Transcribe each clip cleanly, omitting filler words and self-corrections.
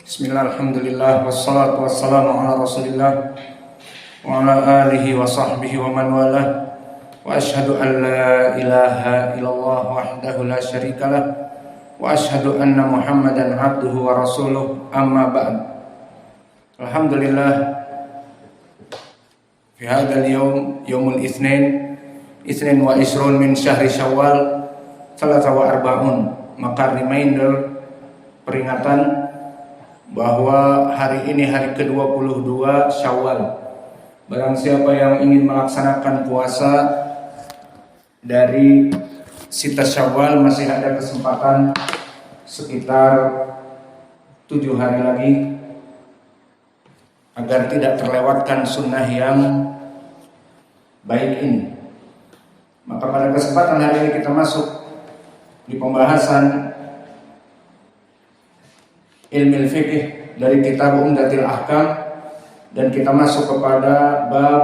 Bismillah, alhamdulillah, wassalatu wassalamu ala rasulillah wa ala alihi wa sahbihi wa man walah. Wa ashhadu an la ilaha illallah wahdahu la syarikalah wa ashhadu anna muhammadan abduhu wa rasuluh, amma ba'd. Alhamdulillah, fi hadzal yawm, yawmul itsnin wa isrun min syahri syawal salasa wa arba'un. Maka reminder, peringatan bahwa hari ini hari ke-22 Syawal. Barang siapa yang ingin melaksanakan puasa dari Sita Syawal, masih ada kesempatan sekitar 7 hari lagi agar tidak terlewatkan sunnah yang baik ini. Maka pada kesempatan hari ini kita masuk di pembahasan ilmu fikih dari kitab Umdatul Ahkam, dan kita masuk kepada bab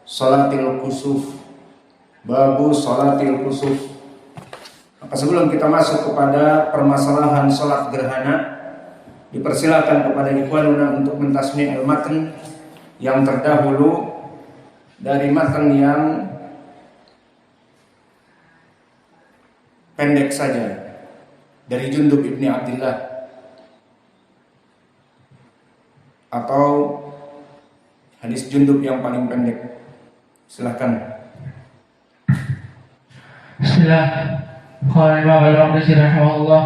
sholatil kusuf. Babu sholatil kusuf. Maka sebelum kita masuk kepada permasalahan sholat gerhana, dipersilakan kepada ikhwanuna untuk mentasmi' al-matn yang terdahulu dari matan yang pendek saja dari Jundub ibni Abdillah, atau hadis Jundub yang paling pendek. Silakan. Bismillah. Qala Imam al-Maqdisi rahimahullah,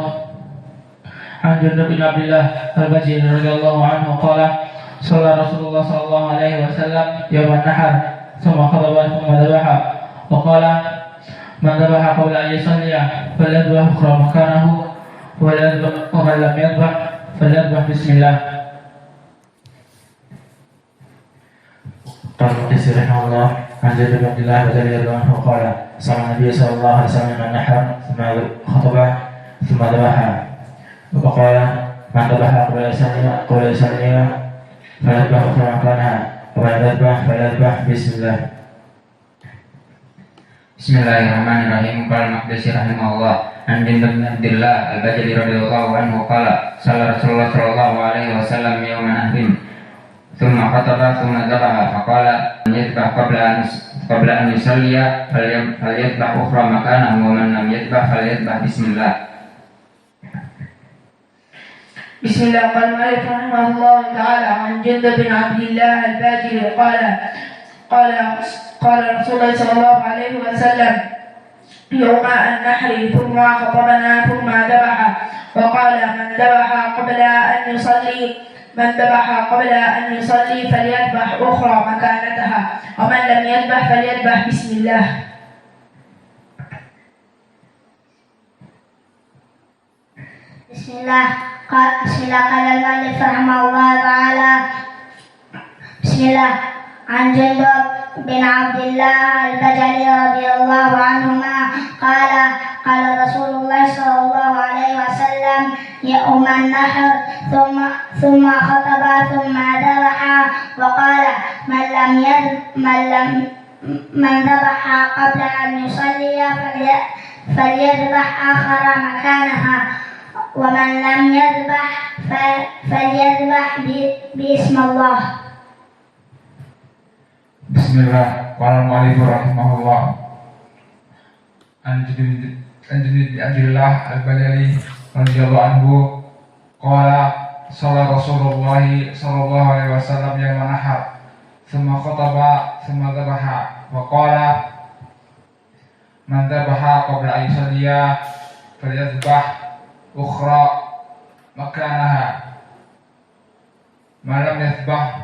an Jundub bin Abdillah al-Bajali radhiyallahu anhu qala shalla Rasulullah sallallahu alaihi wasallam yawm an-nahar thumma khadaba thumma dhabaha wa qala man dhabaha qabla an yusalliya falyadhbah ukhra makanahu wa man lam yadhbah falyadhbah bismillah. قال المقدسي رحمه الله عن جابر بن عبد الله رضي الله عنه قال صلى النبي صلى الله عليه وسلم من نحر ثم خطب ثم ذبح وقال من ذبح قبل يسلم فليذبح أخرى مكانها ومن يذبح فليذبح بسم الله. Bismillahirrahmanirrahim. Qala al-Maqdisi rahimahullah an Jundub bin Abdillah al-Bajali radhiyallahu anhu qala shalla Rasulullah sallallahu alaihi wasallam yawman nahrin thumma khataba thumma dhabaha faqala man yadhbah qabla an yusalliya falyadhbah ukhra makanahu wa man lam yadhbah falyadhbah bismillah. Bismillah. Qala Malik rahimahullah ta'ala an Jundub bin Abdillah al-Bajali قال رسول الله صلى الله عليه وسلم يوم النحر ثم خطبنا ثم ذبح وقال من ذبح قبل أن يصلي فليذبح أخرى مكانتها ومن لم يذبح فليذبح بسم الله. بسم الله قال المؤلف رحمه الله تعالى. بسم الله. عن جندب بن عبد الله البجلي رضي الله عنهما قال قال رسول الله صلى الله عليه وسلم يوم النحر ثم خطب ثم ذبح وقال من ذبح قبل أن يصلي فليذبح آخر مكانها ومن لم يذبح فليذبح باسم الله. Bismillah. Qala al-Mu'allif rahimahullah an Jundub bin Abdillah al-Bajali radhiyallahu anhu qala shalla Rasulullah sallallahu alaihi wasallam yawman nahar thumma khataba thumma dhabaha wa qala man dhabaha qabla an yusalliya falyadhbah ukhra makanaha man lam yadhbah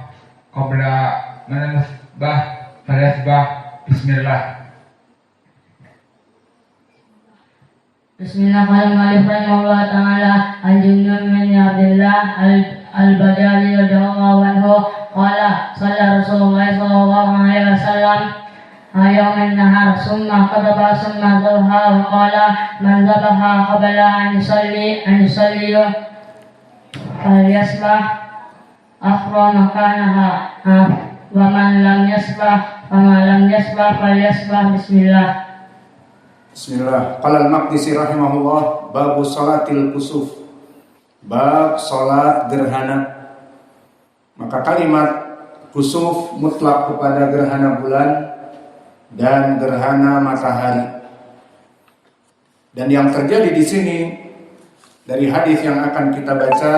falyadhbah bismillah. Bismillah. Qala al-Mu'allif rahimahullah ta'ala an Jundub bin Abdillah al-Bajali radhiyallahu anhu qala shalla Rasulullah sallallahu alaihi wasallam yawm an-nahar thumma khadaba thumma dhabaha wa qala man dhabaha qabla an yusalli falyasbah akhra makanaha wa man lam yasbah falyasbah bismillah. Bismillah. Qala al-Maqdisi rahimahullah babu sholatil kusuf. bab salat gerhana. Maka kalimat kusuf mutlak kepada gerhana bulan dan gerhana matahari. Dan yang terjadi di sini dari hadis yang akan kita baca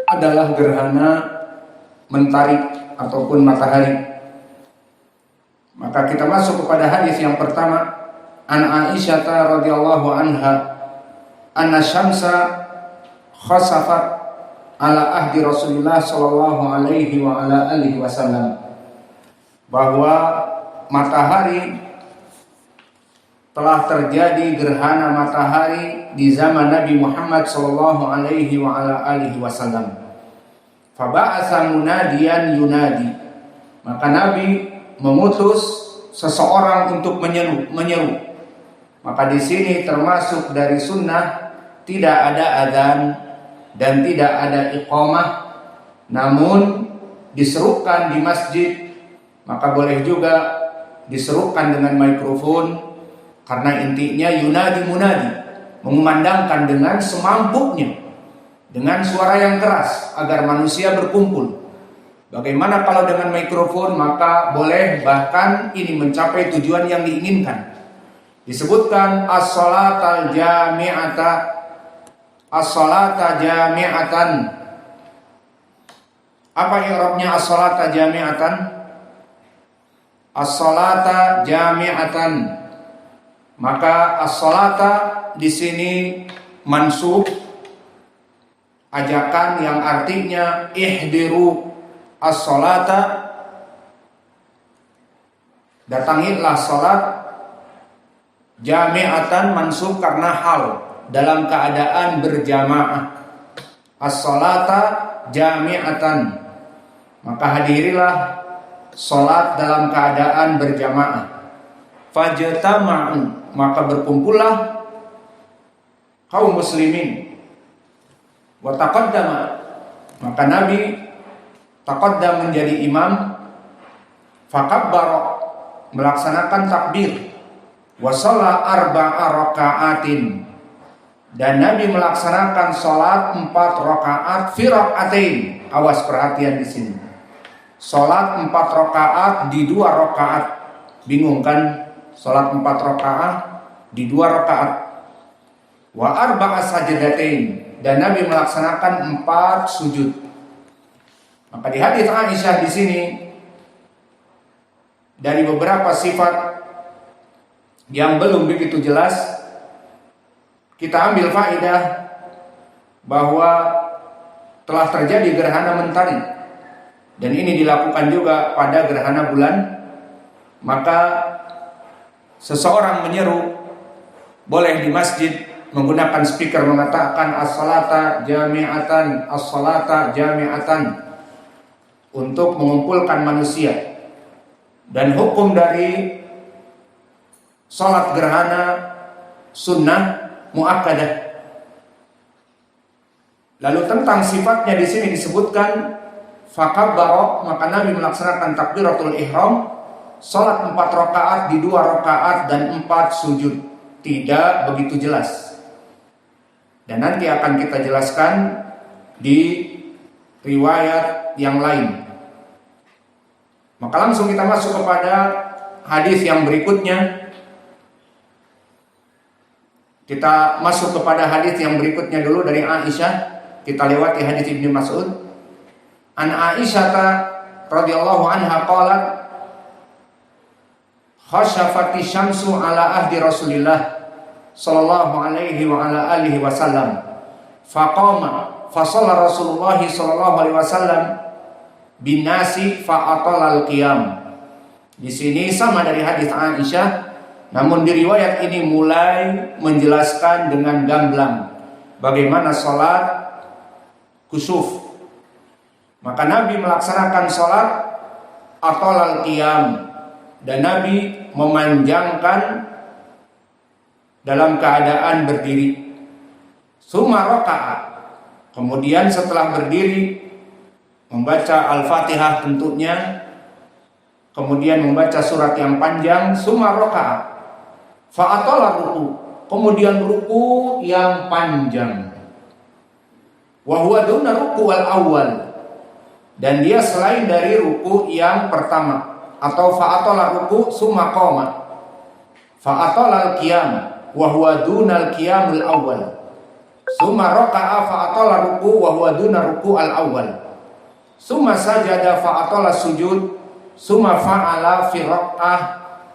adalah gerhana mentari ataupun matahari. Maka kita masuk kepada hadis yang pertama, an Aisyah radhiyallahu anha anna syamsa khasafat ala ahdi Rasulullah sallallahu alaihi wa ala alihi wasallam, bahwa matahari telah terjadi gerhana matahari di zaman Nabi Muhammad sallallahu alaihi wa ala alihi wasallam. Fa ba'atsa munadiyan yunadi, maka Nabi memutus seseorang untuk menyeru. Maka di sini termasuk dari sunnah tidak ada adzan dan tidak ada iqamah, namun diserukan di masjid. Maka boleh juga diserukan dengan mikrofon, karena intinya yunadi munadi, mengumandangkan dengan semampunya, dengan suara yang keras agar manusia berkumpul. Bagaimana kalau dengan mikrofon? Maka boleh, bahkan ini mencapai tujuan yang diinginkan. Disebutkan as-salatal jami'ata, as-salata jami'atan. Apa i'rabnya as-salata jami'atan? As-salata jami'atan. Maka as-salata di sini mansub, ajakan yang artinya ihdiru as-salata, datangilah salat. Jami'atan mansub karena hal, dalam keadaan berjamaah. As-salata jami'atan, maka hadirilah salat dalam keadaan berjamaah. Fajtama'u, maka berkumpullah kaum muslimin. Wa taqaddama, maka Nabi taqaddam menjadi imam. Fakabbara, melaksanakan takbir. Wa shalla arba'a raka'atin, dan Nabi melaksanakan salat 4 rakaat fi raka'atain. Awas, perhatian di sini. Salat 4 rakaat di 2 rakaat. Bingung kan? Salat 4 rakaat di 2 rakaat. Wa arba'a sajdatain, dan Nabi melaksanakan 4 sujud. Maka di hadis Aisyah di sini dari beberapa sifat yang belum begitu jelas, kita ambil faedah bahwa telah terjadi gerhana mentari, dan ini dilakukan juga pada gerhana bulan. Maka seseorang menyeru, boleh di masjid menggunakan speaker mengatakan as-salata jami'atan, as-salata jami'atan, untuk mengumpulkan manusia. Dan hukum dari salat gerhana sunnah muakkadah. Lalu tentang sifatnya di sini disebutkan fakabbara, maka Nabi melaksanakan takbiratul ihram, salat 4 rakaat di 2 rakaat dan 4 sujud. Tidak begitu jelas, dan nanti akan kita jelaskan di riwayat yang lain. Maka langsung kita masuk kepada hadis yang berikutnya. Kita masuk kepada hadis yang berikutnya dulu dari Aisyah. Kita lewati hadis Ibnu Mas'ud. An Aisyah radhiyallahu anha qalat khashafati syamsu ala ahdi Rasulillah sallallahu alaihi wa ala alihi wasallam. Faqama fa shalla Rasulullah sallallahu alaihi wasallam bin nasi fa atalal qiyam. Di sini sama dari hadis Aisyah, namun di riwayat ini mulai menjelaskan dengan gamblang bagaimana salat kusuf. Maka Nabi melaksanakan salat atalal qiyam, dan Nabi memanjangkan dalam keadaan berdiri. Summa raka'a, kemudian setelah berdiri membaca Al-Fatihah tentunya, kemudian membaca surat yang panjang. Summa raka'a fa atala ruku, kemudian ruku yang panjang. wa huwa duna ruku al awal, dan dia selain dari ruku yang pertama, atau fa'atola ruku summa qoma fa'atola al-qiyam wa huwa duna al-qiyamul awal, summa raka'a fa'atola ruku wa huwa duna ruku al awal, summa sajada fa'atola sujud, summa fa'ala fi rak'ah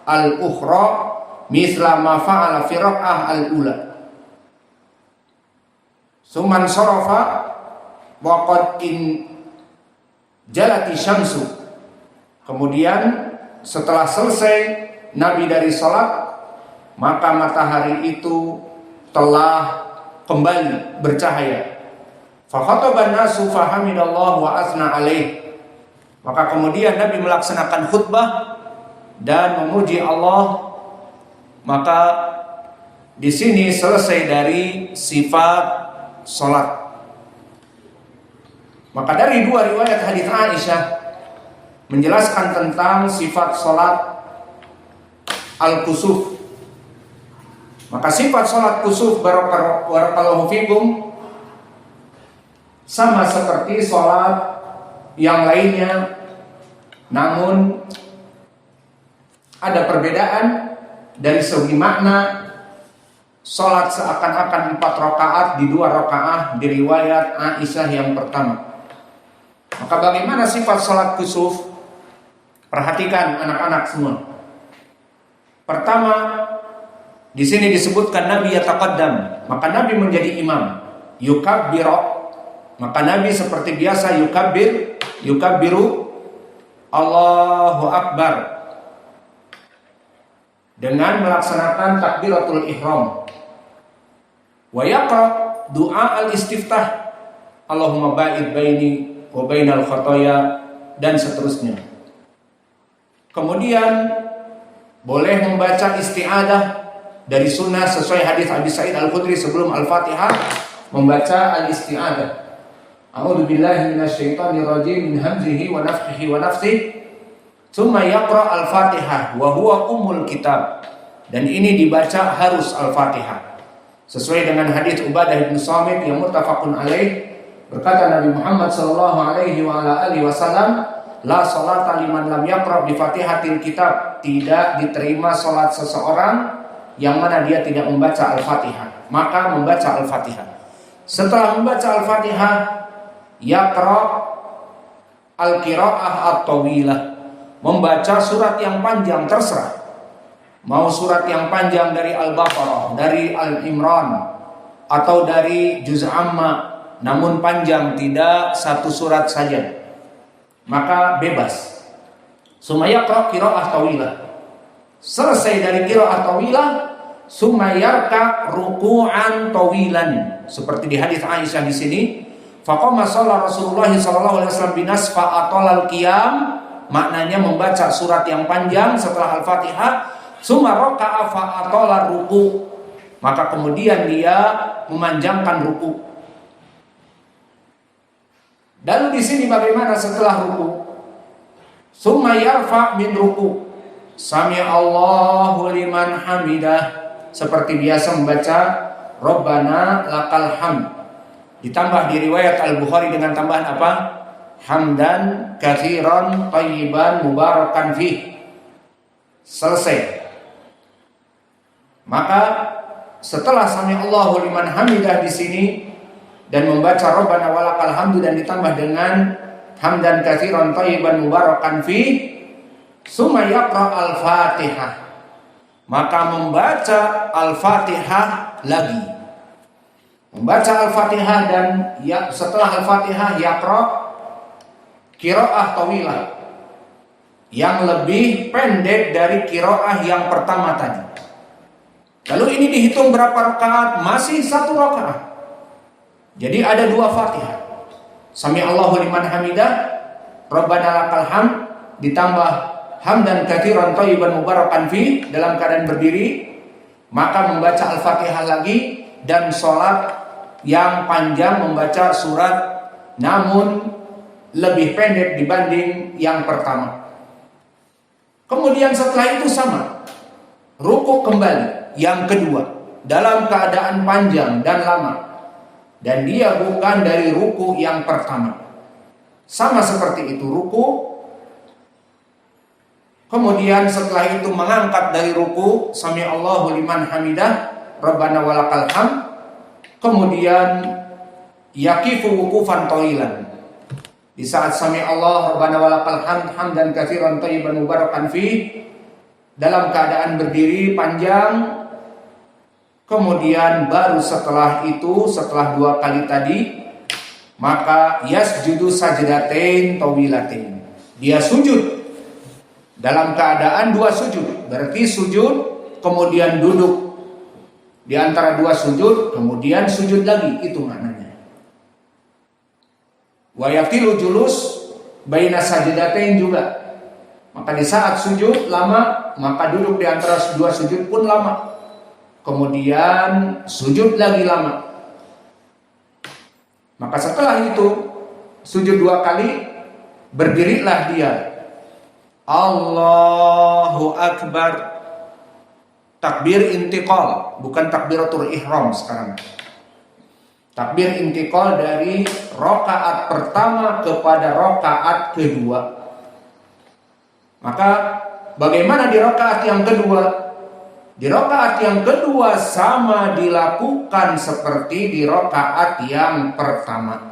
al-ukhra misla ma fa'ala fi rak'ah al-ula, summa sarafa wa qad in jalati syamsu. Kemudian setelah selesai Nabi dari salat, maka matahari itu telah kembali bercahaya. Fa khataban nasu fa hamidallah wa asna alaih. Maka kemudian Nabi melaksanakan khutbah dan memuji Allah. Maka di sini selesai dari sifat salat. Maka dari dua riwayat hadis Aisyah menjelaskan tentang sifat salat al-kusuf. Maka sifat salat kusuf barakallahu fikum sama seperti salat yang lainnya, namun ada perbedaan dari segi makna. Salat seakan-akan 4 rakaat di 2 rakaat di riwayat Aisyah yang pertama. Maka bagaimana sifat salat kusuf? Perhatikan anak-anak semua. Pertama, di sini disebutkan Nabi yataqaddam, maka Nabi menjadi imam. Yukabbiru, maka Nabi seperti biasa yukabbiru Allahu Akbar dengan melaksanakan takbiratul ihram. Wa yaqra doa al-istiftah, Allahumma ba'id baini wa bainal khotoya, dan seterusnya. Kemudian boleh membaca isti'adah dari sunnah sesuai hadis Abi Sa'id Al-Khudri sebelum Al-Fatihah, membaca al-isti'adah. A'udzu billahi minasyaitonir rajim min hamzihi wa nafthihi wa nafthihi. Tsumma yaqra al-Fatihah wa huwa ummul kitab. Dan ini dibaca harus Al-Fatihah. Sesuai dengan hadis Ubadah bin Samit yang muttafaqun alaih, berkata Nabi Muhammad sallallahu alaihi wa ala alihi wasallam, la salata liman lam yaqra bi Fatihatil kitab. Tidak diterima salat seseorang yang mana dia tidak membaca Al-Fatihah. Maka membaca Al-Fatihah. Setelah membaca Al-Fatihah, yaqra al-qiraah at-tawilah, membaca surat yang panjang, terserah. Mau surat yang panjang dari Al-Baqarah, dari Al-Imran, atau dari Juz Amma, namun panjang, tidak satu surat saja, maka bebas. Summa yaqra qiraah tawilah. Selesai dari qiraah tawilah, summa yarka ruku'an tawilan, seperti di hadis Aisyah di sini. Faqama shalla Rasulullah sallallahu alaihi wasallam binas fa atalal qiyam, maknanya membaca surat yang panjang setelah Al-Fatihah. Summa raka'a fa atala ruku', maka kemudian dia memanjangkan ruku'. Dan di sini bagaimana setelah ruku'? Summa yarfa' min ruku', sami Allahu liman hamidah, seperti biasa membaca Rabbana lakal hamd. Ditambah di riwayat Al-Bukhari dengan tambahan apa? Hamdan katsiran thayyiban mubarakan fih. Selesai. Maka setelah sami Allahu liman hamidah di sini dan membaca Rabbana walakal hamdu dan ditambah dengan hamdan katsiran thayyiban mubarakan fi, summa yaqra al-Fatihah, maka membaca Al-Fatihah lagi. Membaca Al-Fatihah dan setelah Al-Fatihah yaqra qiraah tawilah, yang lebih pendek dari qiraah yang pertama tadi. Lalu ini dihitung berapa rakaat? Masih 1 rakaat. Jadi ada 2 Fatihah. Sami Allahu liman hamidah, Rabbana lakal hamd, ditambah hamdan katsiran thayyiban mubarakan fi dalam keadaan berdiri, maka membaca Al-Fatihah lagi dan sholat yang panjang membaca surat namun lebih pendek dibanding yang pertama. Kemudian setelah itu sama, rukuk kembali yang kedua dalam keadaan panjang dan lama. dan dia bukan dari ruku yang pertama. Sama seperti itu ruku. Kemudian setelah itu mengangkat dari ruku, sami Allahu liman hamidah, Rabbana walakal hamd. Kemudian yaqifu wukufan thailan. Di saat sami Allah Rabbana walakal hamd hamdan katsiran thayyiban mubarakan fi, dalam keadaan berdiri panjang. Kemudian baru setelah itu, setelah 2 kali tadi, maka yasjudu sajdatain tawilatain. Dia sujud dalam keadaan 2 sujud. Berarti sujud kemudian duduk. Di antara 2 sujud kemudian sujud lagi, itu maknanya. Wa yatilu julus baina sajdatain juga. Maka di saat sujud lama, maka duduk di antara 2 sujud pun lama. Kemudian sujud lagi lama. Maka setelah itu sujud 2 kali, berdirilah dia. Allahu Akbar. Takbir intiqal, bukan takbiratul ihram sekarang. Takbir intiqal dari rakaat pertama kepada rakaat kedua. Maka bagaimana di rakaat yang kedua? Di rakaat yang kedua sama dilakukan seperti di rakaat yang pertama.